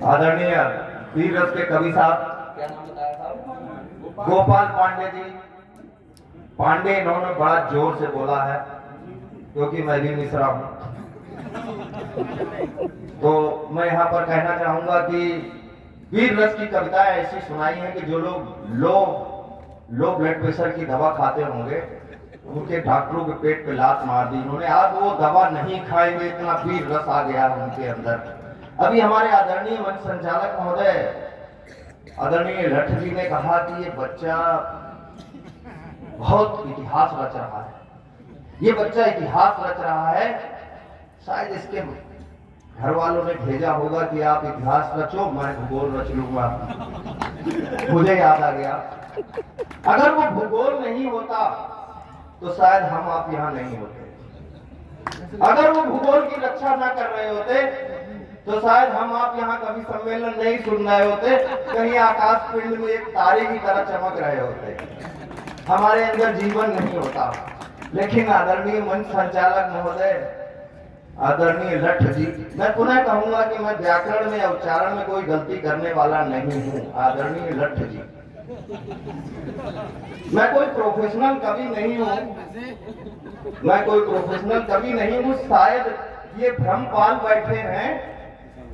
आदरणीय वीर रस के कवि साहब, क्या नाम बताया साहब, गोपाल पांडे जी। पांडे इन्होंने बड़ा जोर से बोला है क्योंकि मैं भी मिश्रा हूं। तो मैं यहाँ पर कहना चाहूंगा कि वीर रस की कविताएं ऐसी सुनाई हैं कि जो लोग लो ब्लड प्रेशर की दवा खाते होंगे, उनके डॉक्टरों के पेट पे लात मार दी उन्होंने, आज वो दवा नहीं खाएंगे, इतना वीर रस आ गया उनके अंदर। अभी हमारे आदरणीय मंच संचालक महोदय आदरणीय लठ जी ने कहा कि ये बच्चा बहुत इतिहास रच रहा है, ये बच्चा इतिहास रच रहा है। शायद इसके घर वालों ने भेजा होगा कि आप इतिहास रचो, मैं भूगोल रच लूंगा। मुझे याद आ गया, अगर वो भूगोल नहीं होता तो शायद हम आप यहाँ नहीं होते। अगर वो भूगोल की रक्षा ना कर रहे होते तो शायद हम आप यहाँ कभी सम्मेलन नहीं सुन रहे होते, कहीं आकाश पिंड में एक तारे की तरह चमक रहे होते, हमारे अंदर जीवन नहीं होता। लेकिन आदरणीय मंच संचालक महोदय आदरणीय लठ जी, मैं पुनः कहूंगा कि मैं व्याकरण में या उच्चारण में कोई गलती करने वाला नहीं हूं। आदरणीय लठ जी, मैं कोई प्रोफेशनल कवि नहीं हूं, मैं कोई प्रोफेशनल कवि नहीं हूं। शायद ये भ्रम पाल बैठे हैं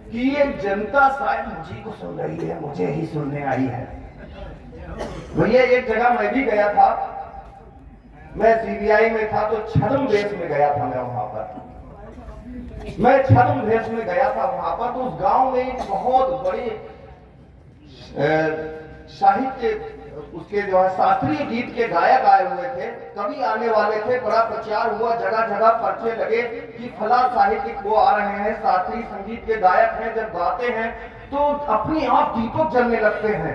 कि ये जनता शायद मुझे को सुन रही है, मुझे ही सुनने आई है। भैया एक जगह मैं भी गया था, मैं सीबीआई में था तो छद्म देश में गया था। मैं वहां पर छद्म देश में गया था वहां पर, तो उस गांव में एक बहुत बड़ी साहित्य उसके जो है शास्त्रीय गीत के गायक आए हुए थे, कवि आने वाले थे। बड़ा प्रचार हुआ, जगह जगह पर्चे लगे कि फला साहित्यिक वो आ रहे हैं, शास्त्रीय संगीत के गायक हैं। जब गाते हैं तो अपने आप दीपक जलने लगते हैं।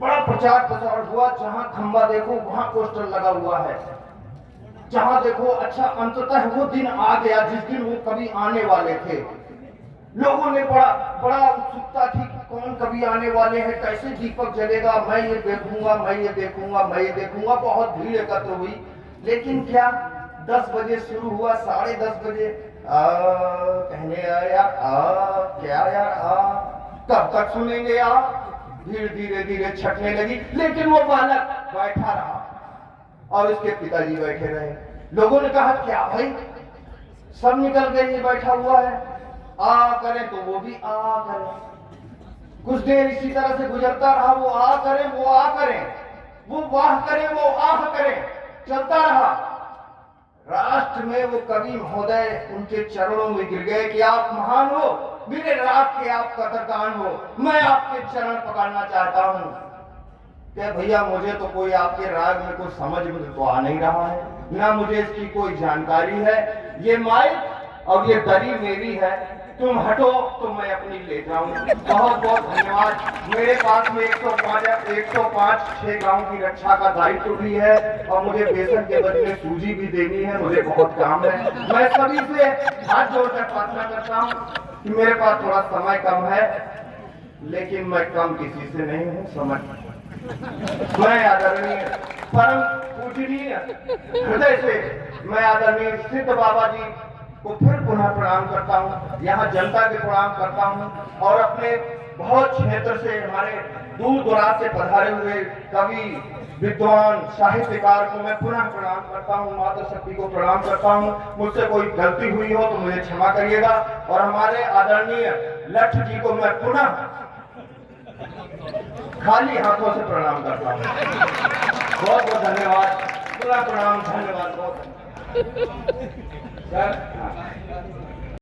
बड़ा प्रचार प्रसार हुआ, जहां खंबा देखो वहां पोस्टर लगा हुआ है, जहां देखो। अच्छा, अंततः वो दिन आ गया जिस दिन वो कवि आने वाले थे। लोगों ने बड़ा उत्सुकता थी कि कौन कवि आने वाले हैं, कैसे दीपक जलेगा, मैं ये देखूंगा, मैं ये देखूंगा, मैं ये देखूंगा। बहुत भीड़ एकत्र हुई। लेकिन क्या 10 बजे शुरू हुआ, 10:30 बजे कहने आया क्या यार कब तक सुनेंगे आप। भीड़ धीरे धीरे छटने लगी, लेकिन वो बालक बैठा रहा और उसके पिताजी बैठे रहे। लोगों ने कहा क्या भाई, सब निकल गए, ये बैठा हुआ है, आ करें तो वो भी आ करें। कुछ देर इसी तरह से गुजरता रहा, वो आ करें, वो आ करें, वो वाह करें, वो आह करें, चलता रहा। राष्ट्र में वो कवि महोदय उनके चरणों में गिर गए कि आप महान हो, मेरे राग के आप कदरदान हो, मैं आपके चरण पकड़ना चाहता हूं। क्या भैया, मुझे तो कोई आपके राग में कुछ समझ में तो आ नहीं रहा है, ना मुझे इसकी कोई जानकारी है। ये माइक और ये दरी मेरी है, तुम हटो तो मैं अपनी ले जाऊं। बहुत बहुत धन्यवाद। मेरे पास में 105 6 गांव की रक्षा का दायित्व भी है और मुझे बेसन के बदले सूजी भी देनी है, मुझे बहुत काम है। मैं सभी से हाथ जोड़कर प्रार्थना करता हूं कि मेरे पास थोड़ा समय कम है, लेकिन मैं कम किसी से नहीं हूं, समझ। मैं आदरणीय परम पूजनीय हृदय से मैं आदरणीय सिद्ध बाबा जी को फिर पुनः प्रणाम करता हूँ, यहाँ जनता के प्रणाम करता हूँ और अपने बहुत क्षेत्र से हमारे दूर दराज से पधारे हुए कवि विद्वान साहित्यकार को मैं पुनः प्रणाम करता हूँ, माता शक्ति को प्रणाम करता हूँ। मुझसे कोई गलती हुई हो तो मुझे क्षमा करिएगा। और हमारे आदरणीय लठ जी को मैं पुनः खाली हाथों से प्रणाम करता हूँ। बहुत बहुत धन्यवाद, पूरा प्रणाम, धन्यवाद बहुत।